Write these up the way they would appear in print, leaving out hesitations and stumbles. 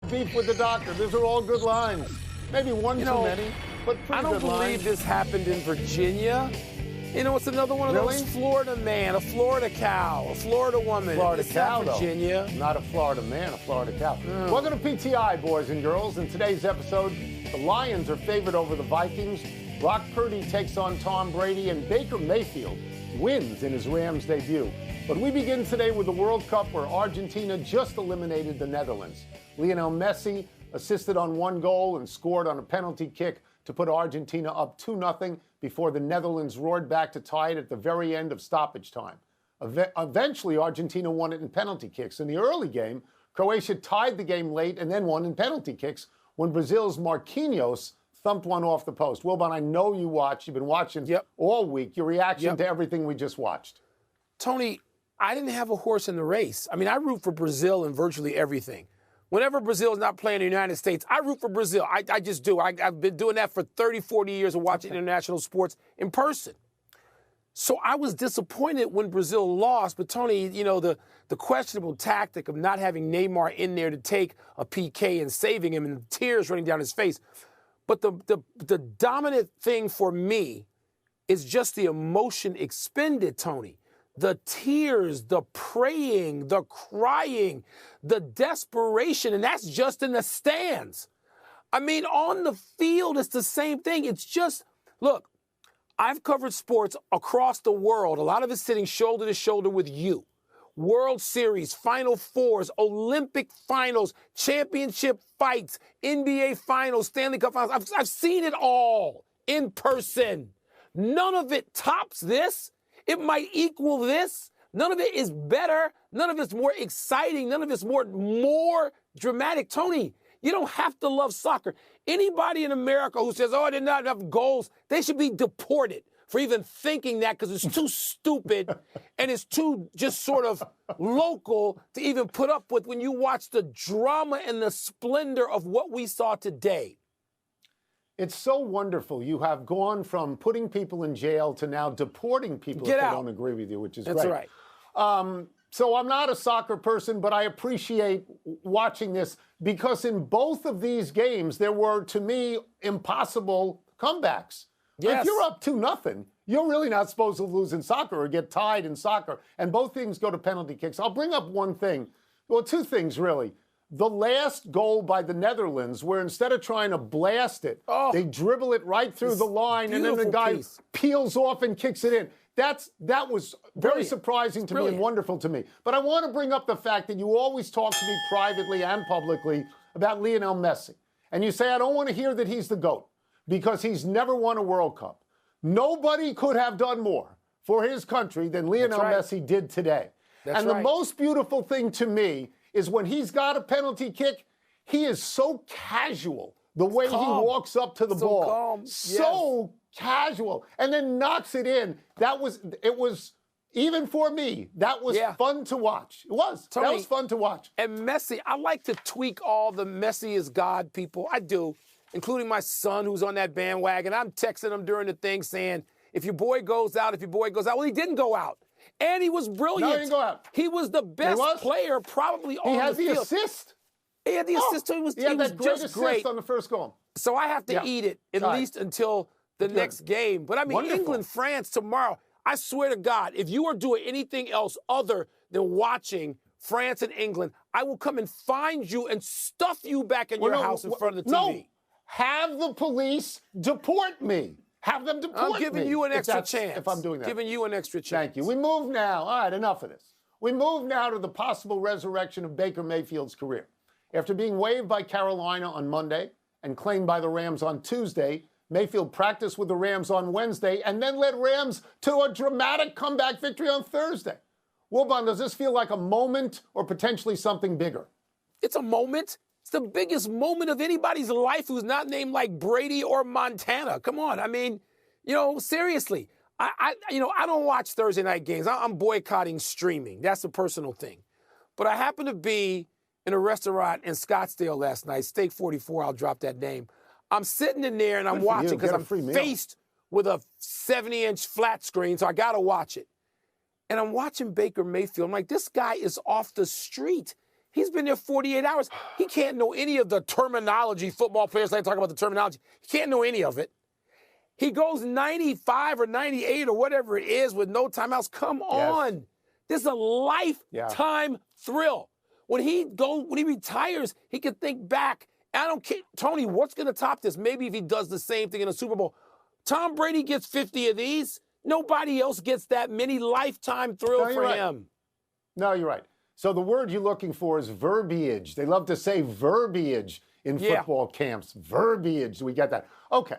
beef with the doctor. These are all good lines. Maybe one too many, but pretty good lines. I don't believe this happened in Virginia. You know, it's another one of those Florida man, a Florida cow, a Florida woman. Florida it's cow, not Virginia. Though. Not a Florida man, a Florida cow. Welcome to PTI, boys and girls. In today's episode, the Lions are favored over the Vikings. Brock Purdy takes on Tom Brady, and Baker Mayfield wins in his Rams debut. But we begin today with the World Cup, where Argentina just eliminated the Netherlands. Lionel Messi assisted on one goal and scored on a penalty kick to put Argentina up 2-0 before the Netherlands roared back to tie it at the very end of stoppage time. Eventually, Argentina won it in penalty kicks. In the early game, Croatia tied the game late and then won in penalty kicks when Brazil's Marquinhos thumped one off the post. Wilbon, I know you watched. You've been watching all week. Your reaction to everything we just watched. Tony, I didn't have a horse in the race. I mean, I root for Brazil in virtually everything. Whenever Brazil is not playing in the United States, I root for Brazil. I just do. I've been doing that for 30, 40 years of watching international sports in person. So I was disappointed when Brazil lost. But, Tony, you know, the questionable tactic of not having Neymar in there to take a PK and saving him and the tears running down his face. But the dominant thing for me is just the emotion expended, Tony. The tears, the praying, the crying, the desperation, and that's just in the stands. I mean, on the field, it's the same thing. It's just, look, I've covered sports across the world. A lot of it sitting shoulder to shoulder with you. World Series, Final Fours, Olympic Finals, championship fights, NBA Finals, Stanley Cup Finals. I've seen it all in person. None of it tops this. It might equal this. None of it is better. None of it's more exciting. None of it's more dramatic. Tony, you don't have to love soccer. Anybody in America who says, oh, there's not enough goals, they should be deported for even thinking that, because it's too stupid and it's too just sort of local to even put up with when you watch the drama and the splendor of what we saw today. It's so wonderful. You have gone from putting people in jail to now deporting people if they don't agree with you, which is great. That's right. So I'm not a soccer person, but I appreciate watching this because in both of these games, there were, to me, impossible comebacks. Yes. If you're up 2-0, you're really not supposed to lose in soccer or get tied in soccer. And both things go to penalty kicks. I'll bring up one thing. Well, two things, really. The last goal by the Netherlands, where instead of trying to blast it, they dribble it right through the line, and then the guy peels off and kicks it in. That was very surprising to me and wonderful to me. But I want to bring up the fact that you always talk to me privately and publicly about Lionel Messi. And you say, I don't want to hear that he's the GOAT because he's never won a World Cup. Nobody could have done more for his country than Lionel Messi did today. The most beautiful thing to me is when he's got a penalty kick, he is so casual the way he walks up to the ball. Calm. So casual. And then knocks it in. It was, even for me, that was fun to watch. It was. Tony, that was fun to watch. And Messi, I like to tweak all the Messi is God people. I do, including my son who's on that bandwagon. I'm texting him during the thing saying, if your boy goes out, if your boy goes out. Well, he didn't go out. And he was brilliant. No, he didn't go out. He was the best player probably on the field. He had the assist. He had the assist. He was just great on the first goal. So I have to eat it at least until the next game. But I mean, England, France tomorrow. I swear to God, if you are doing anything else other than watching France and England, I will come and find you and stuff you back in your house in front of the TV. No, have the police deport me. Have them deport me. I'm giving you an extra chance. If I'm doing that. Giving you an extra chance. Thank you. We move now. All right, enough of this. We move now to the possible resurrection of Baker Mayfield's career. After being waived by Carolina on Monday and claimed by the Rams on Tuesday, Mayfield practiced with the Rams on Wednesday and then led Rams to a dramatic comeback victory on Thursday. Wilbon, does this feel like a moment or potentially something bigger? It's a moment. It's the biggest moment of anybody's life who's not named like Brady or Montana. Come on. I mean, seriously. I don't watch Thursday night games. I'm boycotting streaming. That's a personal thing. But I happened to be in a restaurant in Scottsdale last night, Steak 44, I'll drop that name. I'm sitting in there and I'm watching because I'm faced with a 70-inch flat screen, so I got to watch it. And I'm watching Baker Mayfield. I'm like, this guy is off the street. He's been there 48 hours. He can't know any of the terminology. Football players like to talk about the terminology. He can't know any of it. He goes 95 or 98 or whatever it is with no timeouts. Come on. This is a lifetime thrill. When he retires, he can think back. I don't care. Tony, what's going to top this? Maybe if he does the same thing in a Super Bowl. Tom Brady gets 50 of these. Nobody else gets that many lifetime thrill for him. No, you're right. So the word you're looking for is verbiage. They love to say verbiage in football camps. Verbiage. We get that. Okay.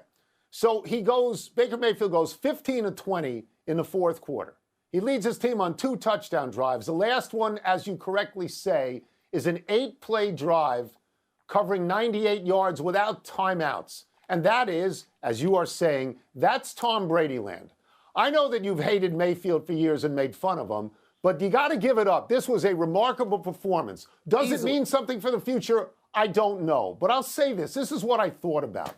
So Baker Mayfield goes 15 of 20 in the fourth quarter. He leads his team on 2 touchdown drives. The last one, as you correctly say, is an 8-play drive covering 98 yards without timeouts. And that is, as you are saying, that's Tom Brady land. I know that you've hated Mayfield for years and made fun of him, but you got to give it up. This was a remarkable performance. Does it mean something for the future? I don't know. But I'll say this. This is what I thought about.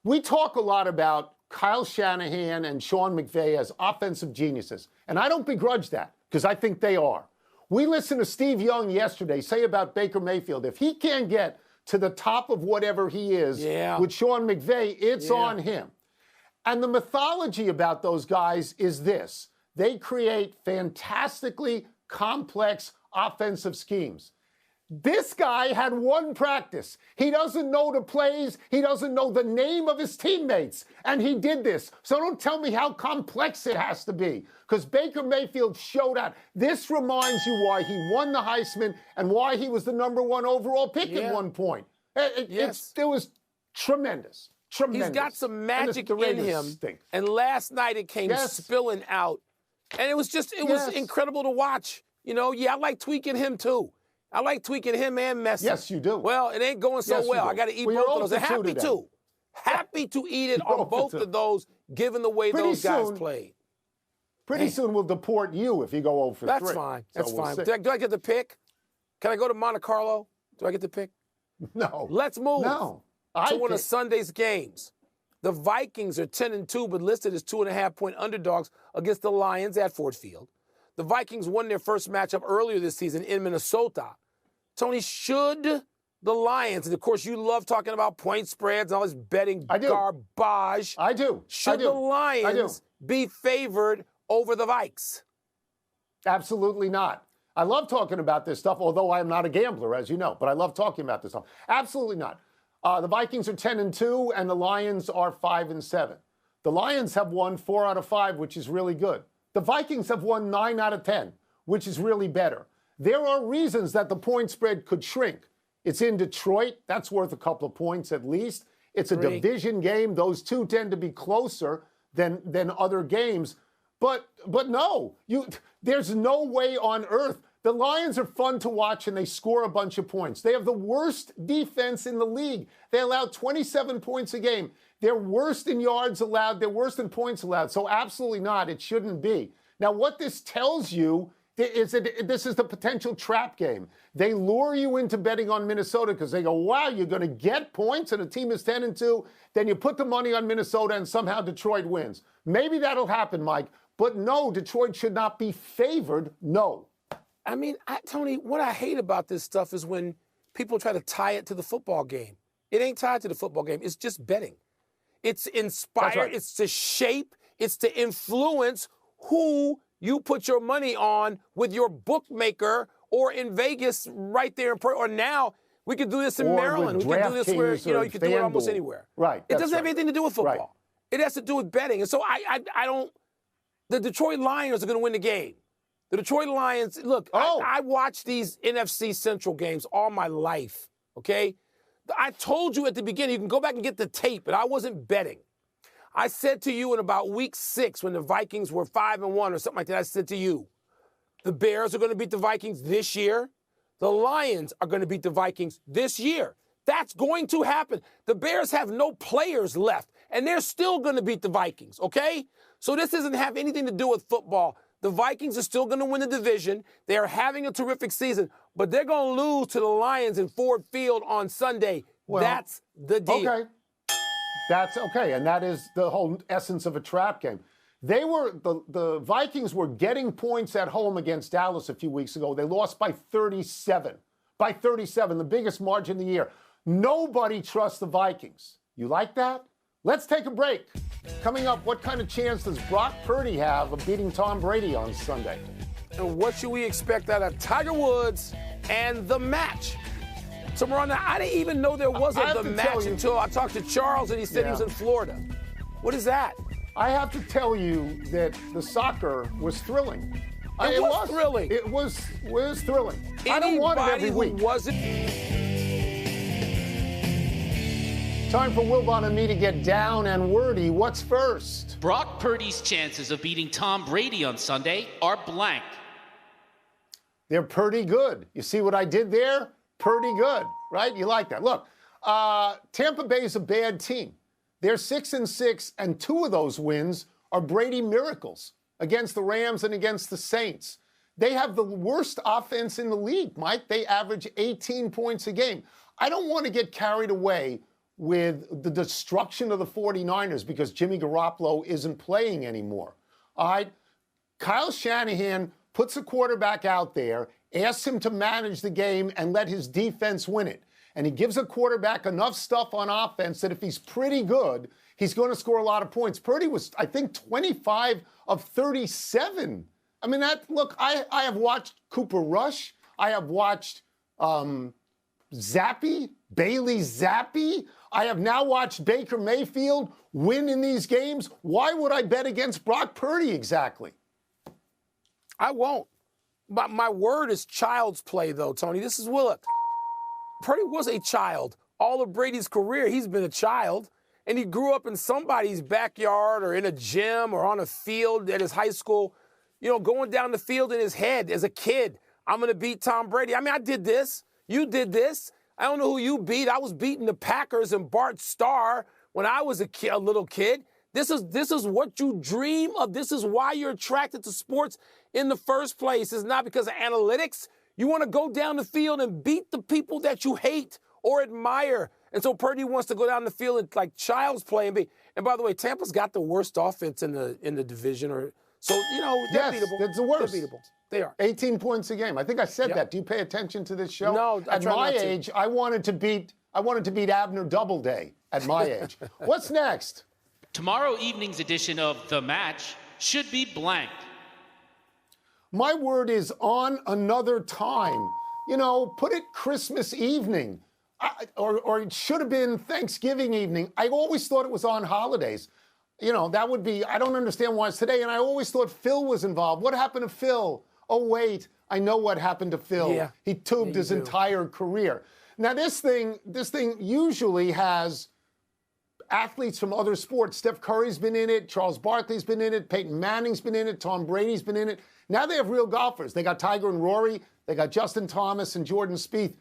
We talk a lot about Kyle Shanahan and Sean McVay as offensive geniuses. And I don't begrudge that because I think they are. We listened to Steve Young yesterday say about Baker Mayfield, if he can't get to the top of whatever he is with Sean McVay, it's on him. And the mythology about those guys is this. They create fantastically complex offensive schemes. This guy had one practice. He doesn't know the plays. He doesn't know the name of his teammates. And he did this. So don't tell me how complex it has to be. Because Baker Mayfield showed out. This reminds you why he won the Heisman and why he was the #1 overall pick at one point. It was tremendous. Tremendous. He's got some magic in him. And last night it came spilling out. And it was incredible to watch. You know, I like tweaking him too. I like tweaking him and Messi. Yes, you do. Well, it ain't going so well. I got to eat both of those. And happy to. Happy to eat it on both of those, given the way those guys played. Pretty soon we'll deport you if you go 0 for 3. That's fine. That's fine. Do I get the pick? Can I go to Monte Carlo? Do I get the pick? No. Let's move. No. To one of Sunday's games. The Vikings are 10-2, but listed as 2.5-point underdogs against the Lions at Ford Field. The Vikings won their first matchup earlier this season in Minnesota. Tony, should the Lions, and of course you love talking about point spreads and all this betting garbage. I do. Should the Lions be favored over the Vikes? Absolutely not. I love talking about this stuff, although I am not a gambler, as you know, but I love talking about this stuff. Absolutely not. The Vikings are 10-2, and the Lions are 5-7. The Lions have won 4 out of 5, which is really good. The Vikings have won 9 out of 10, which is really better. There are reasons that the point spread could shrink. It's in Detroit. That's worth a couple of points at least. It's a division game. Those two tend to be closer than other games. But no, there's no way on earth. The Lions are fun to watch, and they score a bunch of points. They have the worst defense in the league. They allow 27 points a game. They're worst in yards allowed. They're worst in points allowed. So absolutely not. It shouldn't be. Now, what this tells you is that this is the potential trap game. They lure you into betting on Minnesota because they go, wow, you're going to get points and the team is 10-2. Then you put the money on Minnesota and somehow Detroit wins. Maybe that'll happen, Mike. But no, Detroit should not be favored. No. I mean, Tony, what I hate about this stuff is when people try to tie it to the football game. It ain't tied to the football game. It's just betting. It's inspired. Right. It's to shape. It's to influence who you put your money on with your bookmaker or in Vegas right there. Or now we could do this in Maryland. We could do this where, you could do it almost anywhere. Right. It doesn't have anything to do with football. Right. It has to do with betting. And so I don't – the Detroit Lions are going to win the game. The Detroit Lions, look, I watched these NFC Central games all my life, okay? I told you at the beginning, you can go back and get the tape, but I wasn't betting. I said to you in about week 6 when the Vikings were 5-1 or something like that, I said to you, the Bears are going to beat the Vikings this year. The Lions are going to beat the Vikings this year. That's going to happen. The Bears have no players left, and they're still going to beat the Vikings, okay? So this doesn't have anything to do with football. The Vikings are still going to win the division. They are having a terrific season, but they're going to lose to the Lions in Ford Field on Sunday. Well, that's the deal. Okay. That's okay, and that is the whole essence of a trap game. The Vikings were getting points at home against Dallas a few weeks ago. They lost by 37. by 37, the biggest margin of the year. Nobody trusts the Vikings. You like that? Let's take a break. Coming up, what kind of chance does Brock Purdy have of beating Tom Brady on Sunday? And what should we expect out of Tiger Woods and the match? So, Miranda, I didn't even know there was a the match until I talked to Charles and he said he was in Florida. What is that? I have to tell you that the soccer was thrilling. It was thrilling. It was thrilling. I don't want it every week. Time for Wilbon and me to get down and wordy. What's first? Brock Purdy's chances of beating Tom Brady on Sunday are blank. They're pretty good. You see what I did there? Pretty good, right? You like that. Look, Tampa Bay's a bad team. They're 6-6, and 2 of those wins are Brady miracles against the Rams and against the Saints. They have the worst offense in the league, Mike. They average 18 points a game. I don't want to get carried away with the destruction of the 49ers because Jimmy Garoppolo isn't playing anymore. All right? Kyle Shanahan puts a quarterback out there, asks him to manage the game and let his defense win it. And he gives a quarterback enough stuff on offense that if he's pretty good, he's going to score a lot of points. Purdy was, I think, 25 of 37. I mean, I have watched Cooper Rush. I have watched Bailey Zappi. I have now watched Baker Mayfield win in these games. Why would I bet against Brock Purdy exactly? I won't. But my word is child's play, though, Tony. This is Willock. Purdy was a child. All of Brady's career, he's been a child. And he grew up in somebody's backyard or in a gym or on a field at his high school, going down the field in his head as a kid. I'm going to beat Tom Brady. I mean, I did this. You did this. I don't know who you beat. I was beating the Packers and Bart Starr when I was a little kid. This is what you dream of. This is why you're attracted to sports in the first place. It's not because of analytics. You want to go down the field and beat the people that you hate or admire. And so Purdy wants to go down the field and like child's play and be. And by the way, Tampa's got the worst offense in the division. They're beatable. It's the worst. They're beatable. They are. 18 points a game. I think I said that. Do you pay attention to this show? No, at my age, I wanted to beat Abner Doubleday at my age. What's next? Tomorrow evening's edition of The Match should be blank. My word is on another time. Put it Christmas evening. Or it should have been Thanksgiving evening. I always thought it was on holidays. That would be, I don't understand why it's today. And I always thought Phil was involved. What happened to Phil? Oh, wait, I know what happened to Phil. Yeah. He tubed his entire career. Now, this thing usually has athletes from other sports. Steph Curry's been in it. Charles Barkley's been in it. Peyton Manning's been in it. Tom Brady's been in it. Now they have real golfers. They got Tiger and Rory. They got Justin Thomas and Jordan Spieth.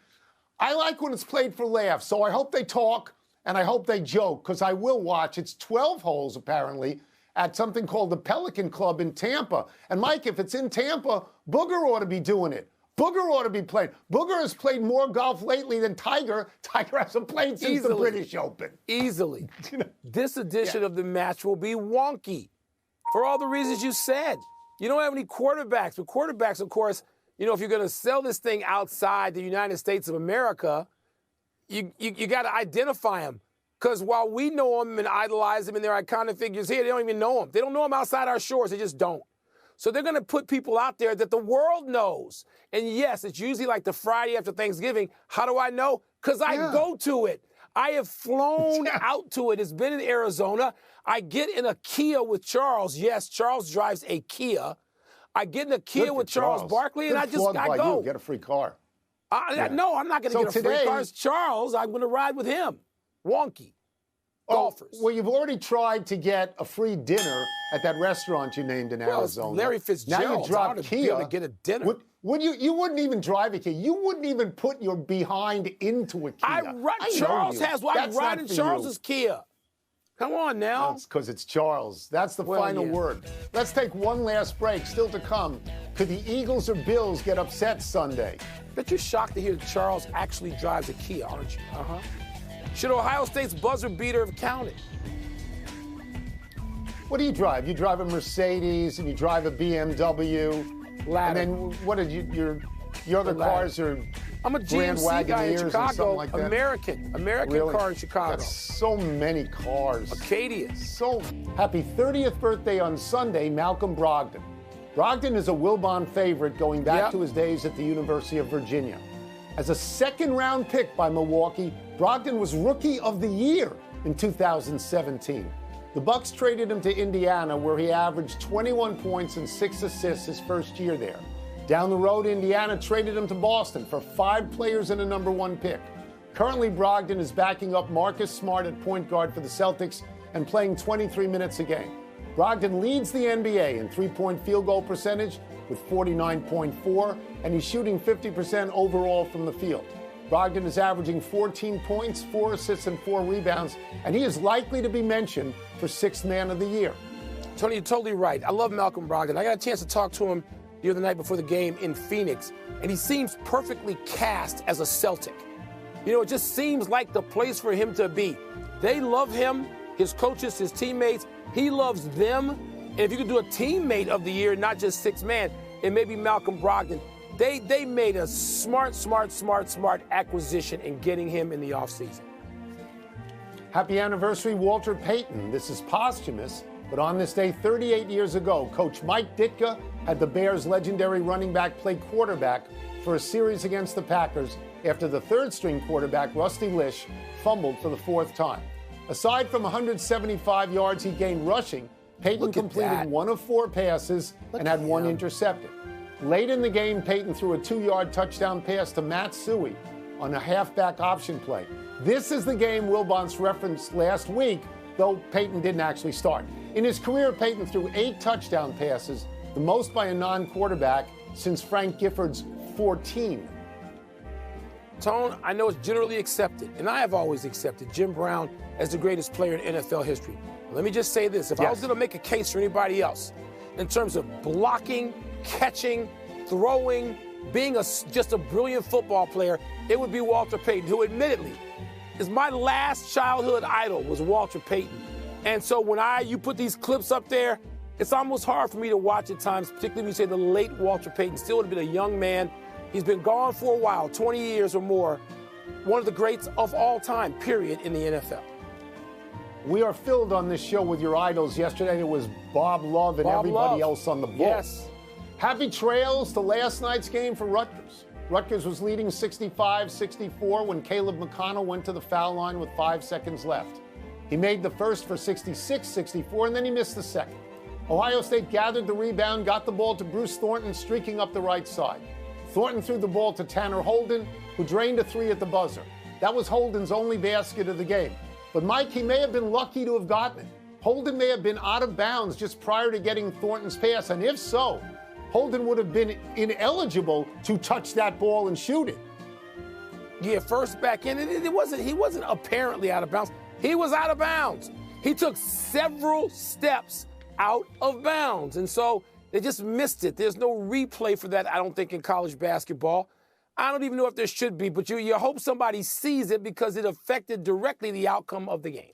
I like when it's played for laughs, so I hope they talk and I hope they joke because I will watch. It's 12 holes, apparently, at something called the Pelican Club in Tampa. And, Mike, if it's in Tampa, Booger ought to be doing it. Booger ought to be playing. Booger has played more golf lately than Tiger. Tiger hasn't played since the British Open. Easily. This edition of the match will be wonky for all the reasons you said. You don't have any quarterbacks. But quarterbacks, of course, if you're going to sell this thing outside the United States of America, you got to identify them. Because while we know them and idolize them and they're iconic figures here, they don't even know them. They don't know them outside our shores. They just don't. So they're going to put people out there that the world knows. And yes, it's usually like the Friday after Thanksgiving. How do I know? Because I go to it. I have flown out to it. It's been in Arizona. I get in a Kia with Charles. Yes, Charles drives a Kia. I get in a Kia with Charles Barkley, and I go. You get a free car. No, I'm not going to get a free car. It's Charles. I'm going to ride with him. Wonky. Golfers. Well, you've already tried to get a free dinner at that restaurant you named in Arizona. Larry Fitzgerald. Now you drop Kia. To get a dinner. Would you wouldn't even drive a Kia. You wouldn't even put your behind into a Kia. Charles has one. I'm riding Charles's Kia. Come on now. That's because it's Charles. That's the final word. Let's take one last break. Still to come. Could the Eagles or Bills get upset Sunday? Bet you're shocked to hear that Charles actually drives a Kia, aren't you? Uh-huh. Should Ohio State's buzzer beater have counted? What do you drive? You drive a Mercedes and you drive a BMW. Ladder. And then what did your other cars are I'm a Grand GMC guy in Wagoneers or Chicago. something like that? American Really? car in Chicago. Got so many cars. Acadia. So happy 30th birthday on Sunday, Malcolm Brogdon. Brogdon is a Wilbon favorite going back to his days at the University of Virginia. As a second-round pick by Milwaukee, Brogdon was Rookie of the Year in 2017. The Bucs traded him to Indiana, where he averaged 21 points and 6 assists his first year there. Down the road, Indiana traded him to Boston for 5 players and a number 1 pick. Currently, Brogdon is backing up Marcus Smart at point guard for the Celtics and playing 23 minutes a game. Brogdon leads the NBA in three-point field goal percentage with 49.4, and he's shooting 50% overall from the field. Brogdon is averaging 14 points, 4 assists, and 4 rebounds, and he is likely to be mentioned for 6th Man of the Year. Tony, you're totally right. I love Malcolm Brogdon. I got a chance to talk to him the other night before the game in Phoenix, and he seems perfectly cast as a Celtic. You know, it just seems like the place for him to be. They love him, his coaches, his teammates. He loves them. And if you could do a teammate of the year, not just 6th man, it may be Malcolm Brogdon. They made a smart acquisition in getting him in the offseason. Happy anniversary, Walter Payton. This is posthumous, but on this day 38 years ago, Coach Mike Ditka had the Bears' legendary running back play quarterback for a series against the Packers after the third-string quarterback, Rusty Lish, fumbled for the 4th time. Aside from 175 yards he gained rushing, Payton completed 1 of 4 passes and had 1 intercepted. Late in the game, Payton threw a 2-yard touchdown pass to Matt Suey on a halfback option play. This is the game Wilbon referenced last week, though Payton didn't actually start. In his career, Payton threw 8 touchdown passes, the most by a non-quarterback since Frank Gifford's 14. Tone, I know it's generally accepted, and I have always accepted Jim Brown as the greatest player in NFL history. Let me just say this. If I was going to make a case for anybody else in terms of blocking, catching, throwing, being just a brilliant football player, it would be Walter Payton, who admittedly is my last childhood idol was Walter Payton. And so when you put these clips up there, it's almost hard for me to watch at times, particularly when you say the late Walter Payton. Still would have been a young man. He's been gone for a while, 20 years or more. One of the greats of all time, period, in the NFL. We are filled on this show with your idols. Yesterday it was Bob Love and everybody else on the Bulls. Yes. Happy trails to last night's game for Rutgers. Rutgers was leading 65-64 when Caleb McConnell went to the foul line with 5 seconds left. He made the first for 66-64, and then he missed the second. Ohio State gathered the rebound, got the ball to Bruce Thornton, streaking up the right side. Thornton threw the ball to Tanner Holden, who drained a 3 at the buzzer. That was Holden's only basket of the game. But Mike, he may have been lucky to have gotten it. Holden may have been out of bounds just prior to getting Thornton's pass, and if so, Holden would have been ineligible to touch that ball and shoot it. Yeah, first back in, he wasn't apparently out of bounds. He was out of bounds. He took several steps out of bounds, and so they just missed it. There's no replay for that, I don't think, in college basketball. I don't even know if there should be, but you hope somebody sees it because it affected directly the outcome of the game.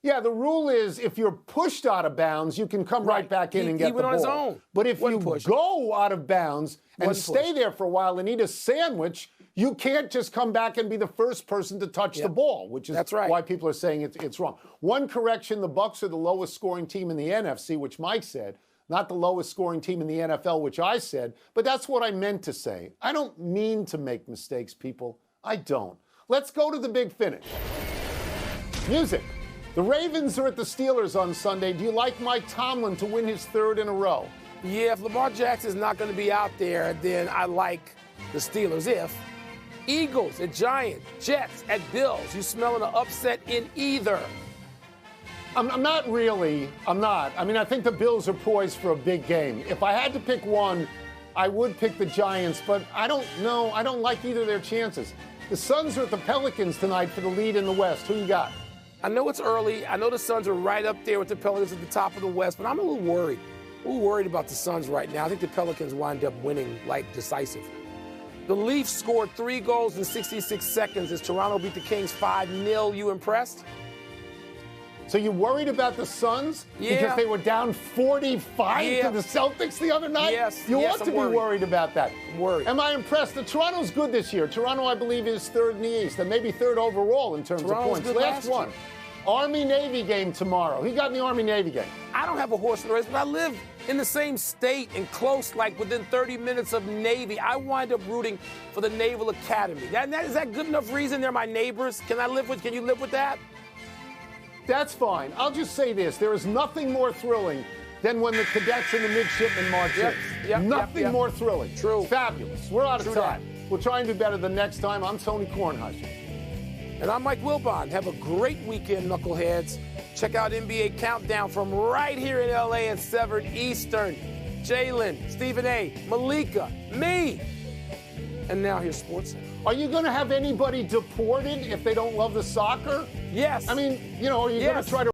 Yeah, the rule is if you're pushed out of bounds, you can come right back in and get the ball. He went on his own. But if you go out of bounds and stay there for a while and eat a sandwich, you can't just come back and be the first person to touch the ball, which is why people are saying it's wrong. One correction, the Bucs are the lowest scoring team in the NFC, which Mike said, not the lowest scoring team in the NFL, which I said, but that's what I meant to say. I don't mean to make mistakes, people. I don't. Let's go to the big finish. Music. The Ravens are at the Steelers on Sunday. Do you like Mike Tomlin to win his 3rd in a row? Yeah, if Lamar Jackson's not going to be out there, then I like the Steelers. If Eagles at Giants, Jets at Bills, you smelling an upset in either? I'm not really. I'm not. I mean, I think the Bills are poised for a big game. If I had to pick one, I would pick the Giants, but I don't know. I don't like either of their chances. The Suns are at the Pelicans tonight for the lead in the West. Who you got? I know it's early. I know the Suns are right up there with the Pelicans at the top of the West, but I'm a little worried. A little worried about the Suns right now. I think the Pelicans wind up winning, decisively. The Leafs scored 3 goals in 66 seconds as Toronto beat the Kings 5-0. You impressed? So you worried about the Suns Yeah. because they were down 45 Yeah. to the Celtics the other night? Yes, You yes, ought to I'm be worried. worried about that. I'm worried. Am I impressed? Toronto's good this year. Toronto, I believe, is third in the East and maybe third overall in terms Toronto of was points. good Last last one. year. Army-Navy game tomorrow. He got in the Army-Navy game. I don't have a horse in the race, but I live in the same state and close, like within 30 minutes of Navy. I wind up rooting for the Naval Academy. Is that good enough reason? They're my neighbors. Can you live with that? That's fine. I'll just say this. There is nothing more thrilling than when the cadets and the midshipmen march in. Nothing more thrilling. True. Fabulous. We're out of True time. We'll try and do better the next time. I'm Tony Kornheiser. And I'm Mike Wilbon. Have a great weekend, knuckleheads. Check out NBA Countdown from right here in LA at 7 Eastern. Jalen, Stephen A., Malika, me. And now here's Sports. Are you going to have anybody deported if they don't love the soccer? Yes. I mean, are you going to try to